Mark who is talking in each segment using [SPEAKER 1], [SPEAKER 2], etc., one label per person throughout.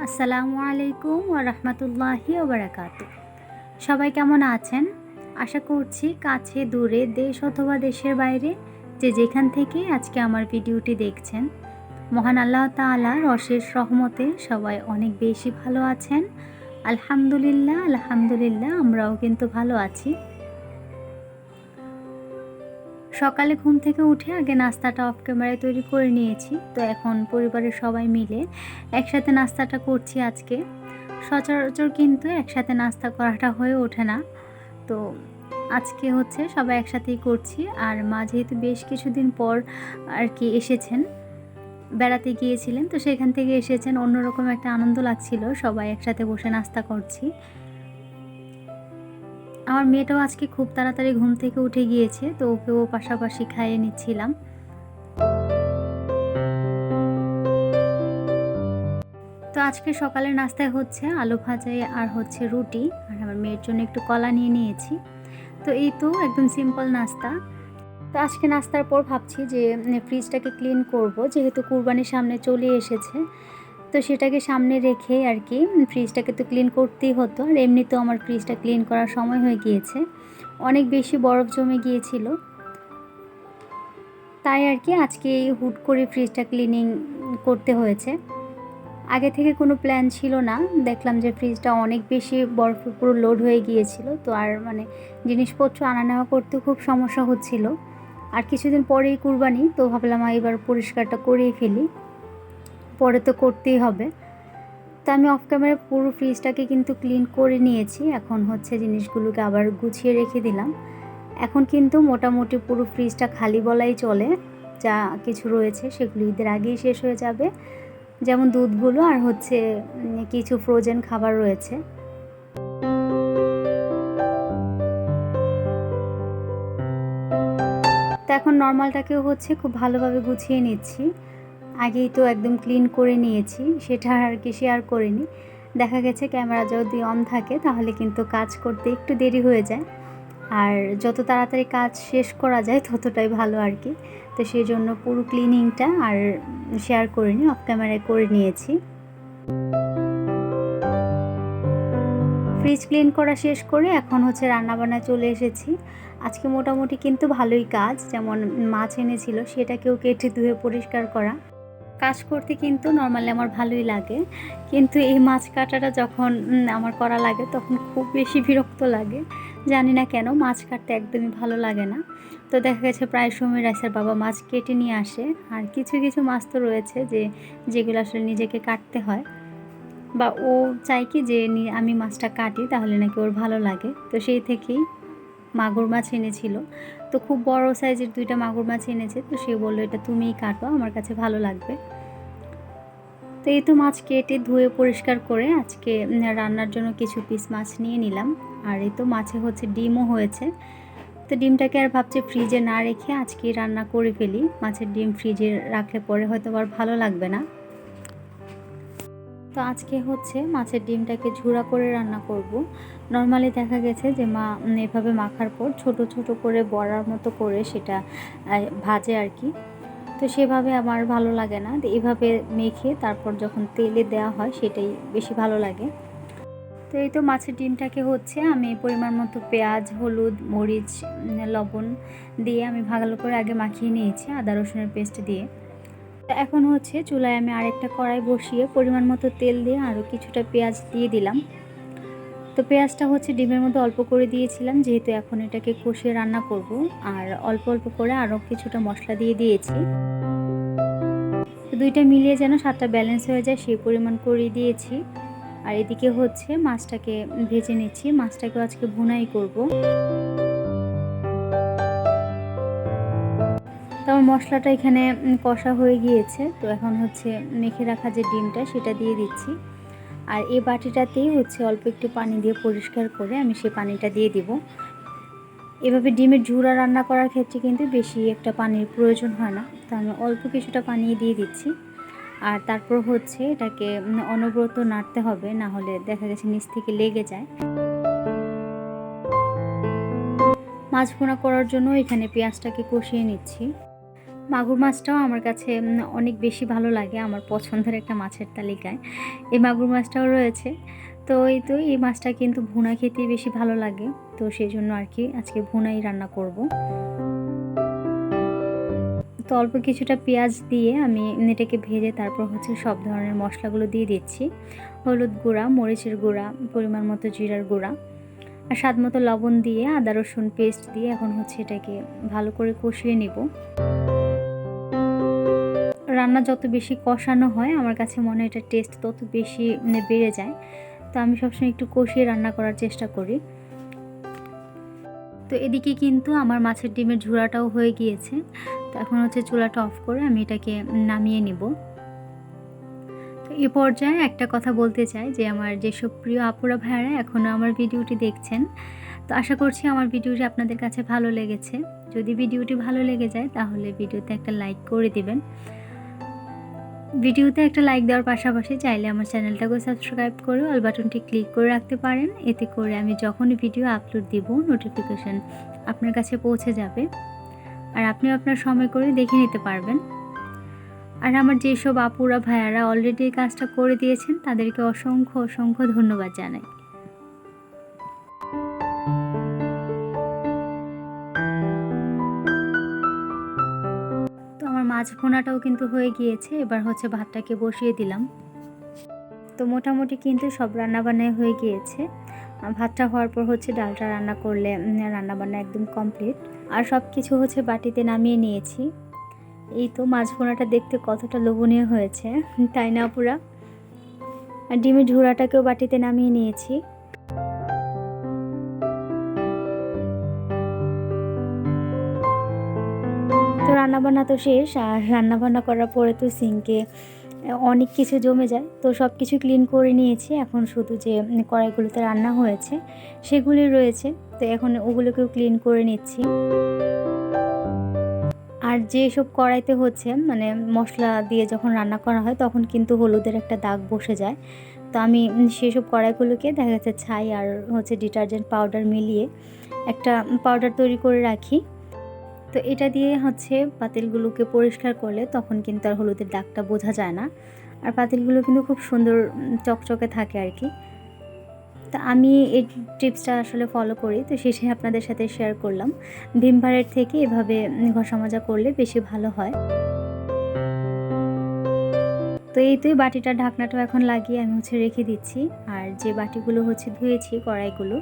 [SPEAKER 1] আসসালামু আলাইকুম ওয়া রাহমাতুল্লাহি ওয়া বারাকাতুহু। সবাই কেমন আছেন? আশা করছি কাছে দূরে দেশ অথবা দেশের বাইরে যে যেখান থেকে আজকে আমার ভিডিওটি দেখছেন, মহান আল্লাহ তাআলার অশেষ রহমতে সবাই অনেক বেশি ভালো আছেন। আলহামদুলিল্লাহ, আলহামদুলিল্লাহ আমরাও কিন্তু ভালো আছি। সকালে ঘুম থেকে উঠে আগে নাস্তাটা অফ ক্যামেরায় তৈরি করে নিয়েছি। তো এখন পরিবারের সবাই মিলে একসাথে নাস্তাটা করছি আজকে। সচরাচর কিন্তু একসাথে নাস্তা করাটা হয়ে ওঠে না। তো আজকে হচ্ছে সবাই একসাথেই করছি। আর মা যেহেতু বেশ কিছুদিন পর আর কি এসেছেন, বেড়াতে গিয়েছিলেন, তো সেখান থেকে এসেছেন, অন্যরকম একটা আনন্দ লাগছিল সবাই একসাথে বসে নাস্তা করছি। আমার মেয়েটাও আজকে খুব তাড়াতাড়ি ঘুম থেকে উঠে গিয়েছে, তো ওকেও পাশাপাশি খাইয়ে নিচ্ছিলাম। তো আজকে সকালের নাস্তায় হচ্ছে আলু ভাজা আর হচ্ছে রুটি, আর আমার মেয়ের জন্য একটু কলা নিয়ে নিয়েছি। তো এই তো একদম সিম্পল নাস্তা। তো আজকে নাস্তার পর ভাবছি যে ফ্রিজটাকে ক্লিন করব, যেহেতু কুরবানির সামনে চলে এসেছে। তো সেটাকে সামনে রেখে আর কি ফ্রিজটাকে তো ক্লিন করতেই হতো, আর এমনিতেও আমার ফ্রিজটা ক্লিন করার সময় হয়ে গিয়েছে, অনেক বেশি বরফ জমে গিয়েছিল। তাই আর কি আজকে হুট করে ফ্রিজটা ক্লিনিং করতে হয়েছে। আগে থেকে কোনো প্ল্যান ছিল না, দেখলাম যে ফ্রিজটা অনেক বেশি বরফে পুরো লোড হয়ে গিয়েছিল। তো আর জিনিসপত্র আনা নেওয়া করতে খুব সমস্যা হচ্ছিল। আর কিছুদিন পরেই কুরবানি, তো ভাবলাম এবার পরিষ্কারটা করেই ফেলি, পরে তো করতেই হবে। তো আমি অফ ক্যামেরা পুরো ফ্রিজটাকে কিন্তু ক্লিন করে নিয়েছি। এখন হচ্ছে জিনিসগুলোকে আবার গুছিয়ে রেখে দিলাম। এখন কিন্তু মোটামুটি পুরো ফ্রিজটা খালি বলাই চলে। যা কিছু রয়েছে সেগুলো ঈদের আগেই শেষ হয়ে যাবে, যেমন দুধগুলো আর হচ্ছে কিছু ফ্রোজেন খাবার রয়েছে। তো এখন নর্মালটাকেও হচ্ছে খুব ভালোভাবে গুছিয়ে নিচ্ছি। আগেই তো একদম ক্লিন করে নিয়েছি, সেটা আর কি শেয়ার করিনি। দেখা গেছে ক্যামেরা যদি অন থাকে তাহলে কিন্তু কাজ করতে একটু দেরি হয়ে যায়, আর যত তাড়াতাড়ি কাজ শেষ করা যায় ততটাই ভালো আর কি। তো সেই জন্য পুরো ক্লিনিংটা আর শেয়ার করিনি, অফ ক্যামেরায় করে নিয়েছি। ফ্রিজ ক্লিন করা শেষ করে এখন হচ্ছে রান্নাবান্নায় চলে এসেছি। আজকে মোটামুটি কিন্তু ভালোই কাজ, যেমন মাছ এনেছিল সেটাকেও কেটে ধুয়ে পরিষ্কার করা। কাজ করতে কিন্তু নর্মালি আমার ভালোই লাগে, কিন্তু এই মাছ কাটাটা যখন আমার করা লাগে তখন খুব বেশি বিরক্ত লাগে। জানি না কেন মাছ কাটতে একদমই ভালো লাগে না। তো দেখা গেছে প্রায় সময় রাইসার বাবা মাছ কেটে নিয়ে আসে, আর কিছু কিছু মাছ তো রয়েছে যেগুলো আসলে নিজেকে কাটতে হয়, বা ও চায় কি যে আমি মাছটা কাটি তাহলে নাকি ওর ভালো লাগে। তো সেই থেকেই মাগুর মাছ এনেছিল, তো খুব বড় সাইজের 2টা মাগুর মাছ এনেছে। তো সে বললো এটা তুমিই কাটো, আমার কাছে ভালো লাগবে। তো এই তো মাছ কেটে ধুয়ে পরিষ্কার করে আজকে রান্নার জন্য কিছু পিস মাছ নিয়ে নিলাম। আর এই তো মাছে হচ্ছে ডিমও হয়েছে। তো ডিমটাকে আর ভাবছি ফ্রিজে না রেখে আজকে রান্না করে ফেলি। মাছের ডিম ফ্রিজে রাখলে পরে হয়তো আর ভালো লাগবে না। তো আজকে হচ্ছে মাছের ডিমটাকে ঝুরা করে রান্না করব। নর্মালি দেখা গেছে যে মা এভাবে মাখার পর ছোট ছোট করে বড়ার মতো করে সেটা ভাজে আর কি। তো সেভাবে আমার ভালো লাগে না, তো এভাবে মেখে তারপর যখন তেলে দেওয়া হয় সেটাই বেশি ভালো লাগে। তো এই তো মাছের ডিমটাকে হচ্ছে আমি পরিমাণ মতো পেঁয়াজ, হলুদ, মরিচ, লবণ দিয়ে আমি ভালো করে আগে মাখিয়ে নিয়েছি আদা রসুনের পেস্ট দিয়ে। এখন হচ্ছে চুলায় আমি আরেকটা কড়াই বসিয়ে পরিমাণ মতো তেল দিয়ে আরও কিছুটা পেঁয়াজ দিয়ে দিলাম। তো পেঁয়াজটা হচ্ছে ডিমের মধ্যে অল্প করে দিয়েছিলাম, যেহেতু এখন এটাকে কষিয়ে রান্না করব। আর অল্প অল্প করে আরও কিছুটা মশলা দিয়ে দিয়েছি। তো দুইটা মিলিয়ে যেন স্বাদটা ব্যালেন্স হয়ে যায় সেই পরিমাণ করে দিয়েছি। আর এদিকে হচ্ছে মাছটাকে ভেজে নিচ্ছি, মাছটাকেও আজকে ভুনাই করব। তো আমার মশলাটা এখানে কষা হয়ে গিয়েছে। তো এখন হচ্ছে মেখে রাখা যে ডিমটা সেটা দিয়ে দিচ্ছি। আর এই বাটিটাতেই হচ্ছে অল্প একটু পানি দিয়ে পরিষ্কার করে আমি সেই পানিটা দিয়ে দিব। এভাবে ডিমের ঝুরা রান্না করার ক্ষেত্রে কিন্তু বেশি একটা পানির প্রয়োজন হয় না, তো আমি অল্প কিছুটা পানি দিয়ে দিচ্ছি। আর তারপর হচ্ছে এটাকে অনবরত নাড়তে হবে, না হলে দেখা গেছে নিচ থেকে লেগে যায়। মাছ ভুনা করার জন্য এখানে পেঁয়াজটাকে কষিয়ে নিচ্ছি। মাগুর মাছটাও আমার কাছে অনেক বেশি ভালো লাগে, আমার পছন্দের একটা মাছের তালিকায় এই মাগুর মাছটাও রয়েছে। তো এই মাছটা কিন্তু ভুনা খেতেই বেশি ভালো লাগে, তো সেই জন্য আর কি আজকে ভুনাই রান্না করব। তো অল্প কিছুটা পেঁয়াজ দিয়ে আমি এটাকে ভেজে তারপর হচ্ছে সব ধরনের মশলাগুলো দিয়ে দিচ্ছি। হলুদ গুঁড়া, মরিচের গুঁড়া, পরিমাণ মতো জিরার গুঁড়া আর স্বাদ মতো লবণ দিয়ে আদা রসুন পেস্ট দিয়ে এখন হচ্ছে এটাকে ভালো করে কষিয়ে নিব। রান্না যত বেশি কষানো হয় আমার কাছে মনে হয় এটার টেস্ট তত বেশি বেড়ে যায়। তো আমি সবসময় একটু কষিয়ে রান্না করার চেষ্টা করি। তো এদিকে কিন্তু আমার মাছের ডিমের ঝুড়াটাও হয়ে গিয়েছে। তো এখন হচ্ছে চুলাটা অফ করে আমি এটাকে নামিয়ে নিব। তো এই পর্যায়ে একটা কথা বলতে চাই যে আমার যেসব প্রিয় আপুরা ভাইয়ারা এখনও আমার ভিডিওটি দেখছেন, তো আশা করছি আমার ভিডিওটি আপনাদের কাছে ভালো লেগেছে। যদি ভিডিওটি ভালো লেগে যায় তাহলে ভিডিওতে একটা লাইক করে দিবেন। ভিডিওতে একটা লাইক দেওয়ার পাশাপাশি চাইলে আমার চ্যানেলটাকে সাবস্ক্রাইব করে অল বাটনটি ক্লিক করে রাখতে পারেন। এতে করে আমি যখনই ভিডিও আপলোড দিব নোটিফিকেশান আপনার কাছে পৌঁছে যাবে আর আপনিও আপনার সময় করে দেখে নিতে পারবেন। আর আমার যেসব আপুরা ভাইয়ারা অলরেডি এই কাজটা করে দিয়েছেন তাদেরকে অসংখ্য অসংখ্য ধন্যবাদ জানাই। তো আমার মাছ ভুনাটাও কিন্তু হয়ে গিয়েছে, এবার হচ্ছে ভাতটাকে বসিয়ে দিলাম। তো মোটামুটি কিন্তু সব রান্নাবান্নাই হয়ে গিয়েছে। ভাতটা হওয়ার পর হচ্ছে ডালটা রান্না করলে রান্নাবান্না একদম কমপ্লিট। আর সব কিছু হচ্ছে বাটিতে নামিয়ে নিয়েছি। এই তো মাছ ভুনাটা দেখতে কতটা লোভনীয় হয়েছে, তাই না পুরা। আর ডিমের ঝুড়াটাকেও বাটিতে নামিয়ে নিয়েছি। তো রান্নাবান্না তো শেষ, আর রান্নাবান্না করার পরে তো সিঙ্কে অনেক কিছু জমে যায়, তো সব কিছু ক্লিন করে নিয়েছি। এখন শুধু যে কড়াইগুলোতে রান্না হয়েছে সেগুলি রয়েছে, তো এখন ওগুলোকেও ক্লিন করে নিচ্ছি। আর যেসব কড়াইতে হচ্ছে মশলা দিয়ে যখন রান্না করা হয় তখন কিন্তু হলুদের একটা দাগ বসে যায়। তো আমি সেসব কড়াইগুলোকে দেখা যাচ্ছে ছাই আর হচ্ছে ডিটারজেন্ট পাউডার মিলিয়ে একটা পাউডার তৈরি করে রাখি। তো এটা দিয়ে হচ্ছে পাতিলগুলোকে পরিষ্কার করলে তখন কিন্তু আর হলুদের দাগটা বোঝা যায় না, আর পাতিলগুলো কিন্তু খুব সুন্দর চকচকে থাকে আর কি। তো আমি এই টিপসটা আসলে ফলো করি, তো শেষে আপনাদের সাথে শেয়ার করলাম। ভিম বারের থেকে এভাবে ঘষা মাজা করলে বেশি ভালো হয়। তো এই বাটিটার ঢাকনাটাও এখন লাগিয়ে আমি হচ্ছে রেখে দিচ্ছি। আর যে বাটিগুলো হচ্ছে ধুয়েছি কড়াইগুলো,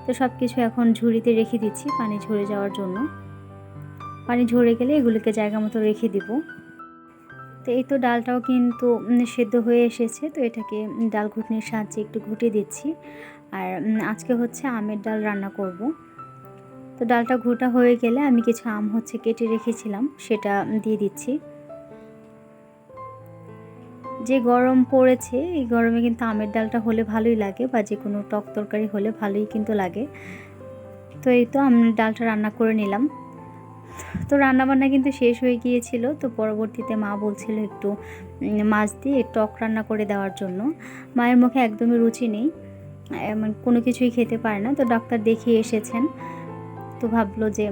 [SPEAKER 1] তো সব কিছু এখন ঝুড়িতে রেখে দিচ্ছি পানি ঝরে যাওয়ার জন্য। পানি ঝরে গেলে এগুলোকে জায়গা মতো রেখে দিব। তো এই তো ডালটাও কিন্তু সেদ্ধ হয়ে এসেছে, তো এটাকে ডাল ঘুটনির সাহায্যে একটু ঘুটে দিচ্ছি। আর আজকে হচ্ছে আমের ডাল রান্না করব। তো ডালটা ঘোটা হয়ে গেলে আমি কিছু আম হচ্ছে কেটে রেখেছিলাম সেটা দিয়ে দিচ্ছি। যে গরম পড়েছে এই গরমে কিন্তু আমের ডালটা হলে ভালোই লাগে, বা যে কোনো টক তরকারি হলে ভালোই কিন্তু লাগে। তো এই তো আমি ডালটা রান্না করে নিলাম। তো রান্নাবান্না কিন্তু শেষ হয়ে গিয়েছিল। তো পরবর্তীতে মা বলছিল একটু মাছ দিয়ে টক রান্না করে দেওয়ার জন্য। মায়ের মুখে একদমই রুচি নেই, কোনো কিছুই খেতে পারে না। তো ডাক্তার দেখিয়ে এসেছেন, তো ভাবলো যে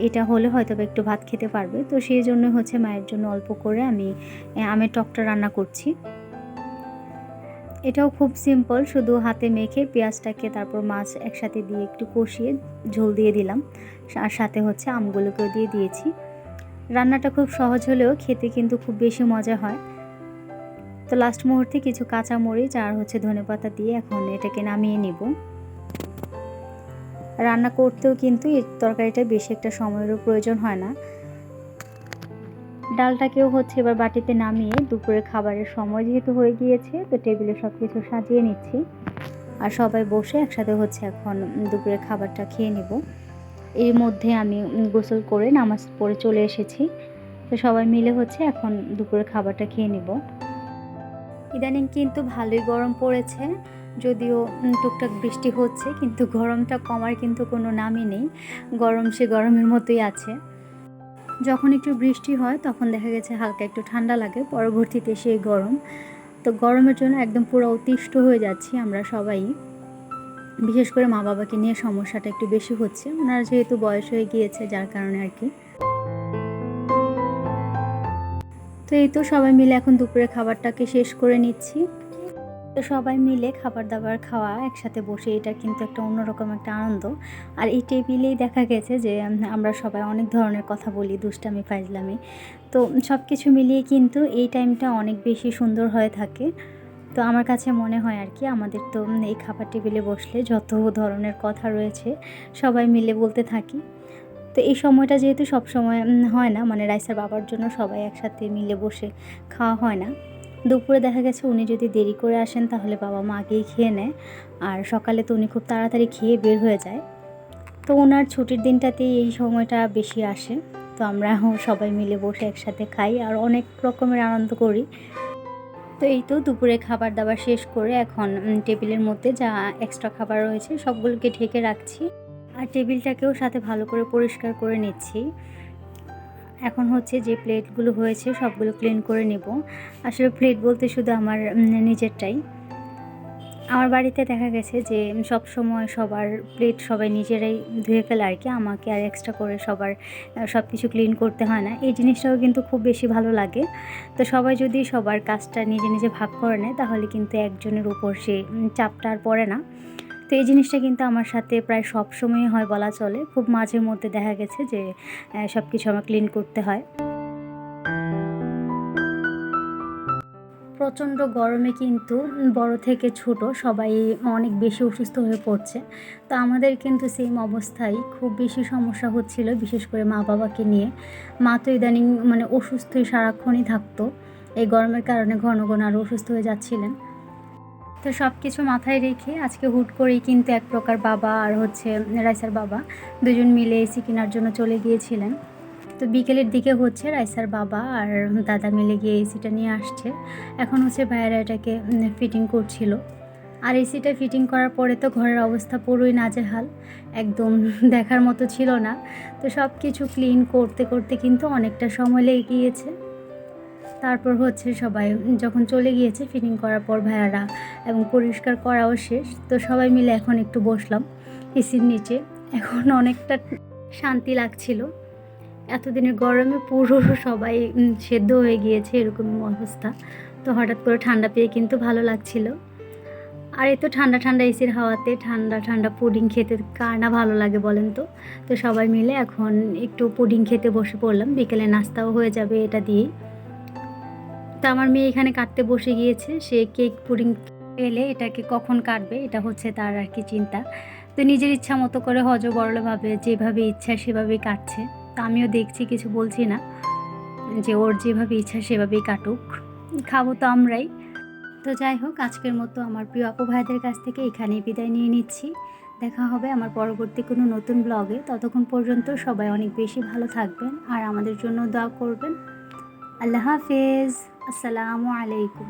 [SPEAKER 1] এটা হলে হয়তো একটু ভাত খেতে পারবে। তো সেই জন্য হচ্ছে মায়ের জন্য অল্প করে আমি আমের টকটা রান্না করছি। এটাও খুব সিম্পল, শুধু হাতে মেখে পেঁয়াজটাকে তারপর মাছ একসাথে দিয়ে একটু কষিয়ে ঝোল দিয়ে দিলাম, আর সাথে হচ্ছে আমগুলোকেও দিয়ে দিয়েছি। রান্নাটা খুব সহজ হলেও খেতে কিন্তু খুব বেশি মজা হয়। তো লাস্ট মুহূর্তে কিছু কাঁচা মরিচ আর হচ্ছে ধনেপাতা দিয়ে এখন এটাকে নামিয়ে নিব। রান্না করতেও কিন্তু এই তরকারিটা বেশি একটা সময়েরও প্রয়োজন হয় না। ডালটাকেও হচ্ছে এবার বাটিতে নামিয়ে দুপুরে খাবারের সময় যেহেতু হয়ে গিয়েছে, তো টেবিলে সব কিছু সাজিয়ে নিচ্ছি। আর সবাই বসে একসাথে হচ্ছে এখন দুপুরে খাবারটা খেয়ে নেব। এর মধ্যে আমি গোসল করে নামাজ পড়ে চলে এসেছি। তো সবাই মিলে হচ্ছে এখন দুপুরে খাবারটা খেয়ে নেব। ইদানিং কিন্তু ভালোই গরম পড়েছে, যদিও টুকটাক বৃষ্টি হচ্ছে, কিন্তু গরমটা কমার কিন্তু কোনো নামই নেই। গরম সে গরমের মতোই আছে। যখন একটু বৃষ্টি হয় তখন দেখা গেছে হালকা একটু ঠান্ডা লাগে, পরবর্তীতে সেই গরম। তো গরমের জন্য একদম পুরো অতিষ্ঠ হয়ে যাচ্ছি আমরা সবাই। বিশেষ করে মা বাবাকে নিয়ে সমস্যাটা একটু বেশি হচ্ছে, ওনারা যেহেতু বয়স হয়ে গিয়েছে যার কারণে আর কি। তো এই তো সবাই মিলে এখন দুপুরে খাবারটাকে শেষ করে নিচ্ছি। তো সবাই মিলে খাবার দাবার খাওয়া একসাথে বসে এটা কিন্তু একটা অন্যরকম একটা আনন্দ। আর এই টেবিলেই দেখা গেছে যে আমরা সবাই অনেক ধরনের কথা বলি, দুষ্টামি ফাজলামি। তো সব কিছু মিলিয়ে কিন্তু এই টাইমটা অনেক বেশি সুন্দর হয়ে থাকে। তো আমার কাছে মনে হয় আর কি আমাদের তো এই খাবার টেবিলে বসলে যত ধরনের কথা রয়েছে সবাই মিলে বলতে থাকি। তো এই সময়টা যেহেতু সবসময় হয় না, মানে রাইসার বাবার জন্য সবাই একসাথে মিলে বসে খাওয়া হয় না। দুপুরে দেখা গেছে উনি যদি দেরি করে আসেন তাহলে বাবা মা আগেই খেয়ে নেয়, আর সকালে তো উনি খুব তাড়াতাড়ি খেয়ে বের হয়ে যায়। তো ওনার ছুটির দিনটাতেই এই সময়টা বেশি আসে। তো আমরা সবাই মিলে বসে একসাথে খাই আর অনেক রকমের আনন্দ করি। তো এই তো দুপুরে খাবার দাবার শেষ করে এখন টেবিলের মধ্যে যা এক্সট্রা খাবার রয়েছে সবগুলোকে ঢেকে রাখছি, আর টেবিলটাকেও সাথে ভালো করে পরিষ্কার করে নিচ্ছি। এখন হচ্ছে যে প্লেটগুলো হয়েছে সবগুলো ক্লিন করে নেব। আসলে প্লেট বলতে শুধু আমার নিজেরটাই। আমার বাড়িতে দেখা গেছে যে সব সময় সবার প্লেট সবাই নিজেরাই ধুয়ে ফেলে আর কি, আমাকে আর এক্সট্রা করে সবার সব কিছু ক্লিন করতে হয় না। এই জিনিসটাও কিন্তু খুব বেশি ভালো লাগে। তো সবাই যদি সবার কাজটা নিজে নিজে ভাগ করে নেয় তাহলে কিন্তু একজনের উপর সে চাপটা আর পড়ে না। তো এই জিনিসটা কিন্তু আমার সাথে প্রায় সব সময়ই হয় বলা চলে। খুব মাঝে মধ্যে দেখা গেছে যে সব কিছু আমার ক্লিন করতে হয়। প্রচণ্ড গরমে কিন্তু বড় থেকে ছোট সবাই অনেক বেশি অসুস্থ হয়ে পড়ছে। তো আমাদের কিন্তু সেম অবস্থায় খুব বেশি সমস্যা হচ্ছিল, বিশেষ করে মা বাবাকে নিয়ে। মা তো ইদানিং মানে অসুস্থই সারাক্ষণই থাকতো, এই গরমের কারণে ঘন ঘন আরও অসুস্থ হয়ে যাচ্ছিলেন। তো সব কিছু মাথায় রেখে আজকে হুট করেই কিন্তু এক প্রকার বাবা আর হচ্ছে রাইসার বাবা দুজন মিলে এসি কেনার জন্য চলে গিয়েছিলেন। তো বিকেলের দিকে হচ্ছে রাইসার বাবা আর দাদা মিলে গিয়ে এসিটা নিয়ে আসছে। এখন হচ্ছে ভাইয়েরা এটাকে ফিটিং করছিল। আর এসিটা ফিটিং করার পরে তো ঘরের অবস্থা পুরোই নাজেহাল, একদম দেখার মতো ছিল না। তো সব কিছু ক্লিন করতে করতে কিন্তু অনেকটা সময় লেগে গিয়েছে। তারপর হচ্ছে সবাই যখন চলে গিয়েছে ফিটিং করার পর ভাইয়ারা এবং পরিষ্কার করাও শেষ, তো সবাই মিলে এখন একটু বসলাম এসির নিচে। এখন অনেকটা শান্তি লাগছিল। এতদিনের গরমে পুরো সবাই সেদ্ধ হয়ে গিয়েছে এরকম অবস্থা। তো হঠাৎ করে ঠান্ডা পেয়ে কিন্তু ভালো লাগছিল। আর এই তো ঠান্ডা ঠান্ডা এসির হাওয়াতে ঠান্ডা ঠান্ডা পুডিং খেতে কার না ভালো লাগে বলেন তো। তো সবাই মিলে এখন একটু পুডিং খেতে বসে পড়লাম, বিকেলে নাস্তাও হয়ে যাবে এটা দিয়েই। তো আমার মেয়ে এখানে কাটতে বসে গিয়েছে, সে কেক পুডিং পেলে এটাকে কখন কাটবে এটা হচ্ছে তার আর কি চিন্তা। তো নিজের ইচ্ছা মতো করে হযবরলভাবে যেভাবে ইচ্ছা সেভাবেই কাটছে। তো আমিও দেখছি, কিছু বলছি না, যে ওর যেভাবে ইচ্ছা সেভাবেই কাটুক, খাবো তো আমরাই। তো যাই হোক, আজকের মতো আমার প্রিয় আপু ভাইদের কাছ থেকে এখানেই বিদায় নিয়ে নিচ্ছি। দেখা হবে আমার পরবর্তী কোনো নতুন ব্লগে। ততক্ষণ পর্যন্ত সবাই অনেক বেশি ভালো থাকবেন আর আমাদের জন্য দোয়া করবেন। আল্লাহ হাফেজ। আসসালামু আলাইকুম।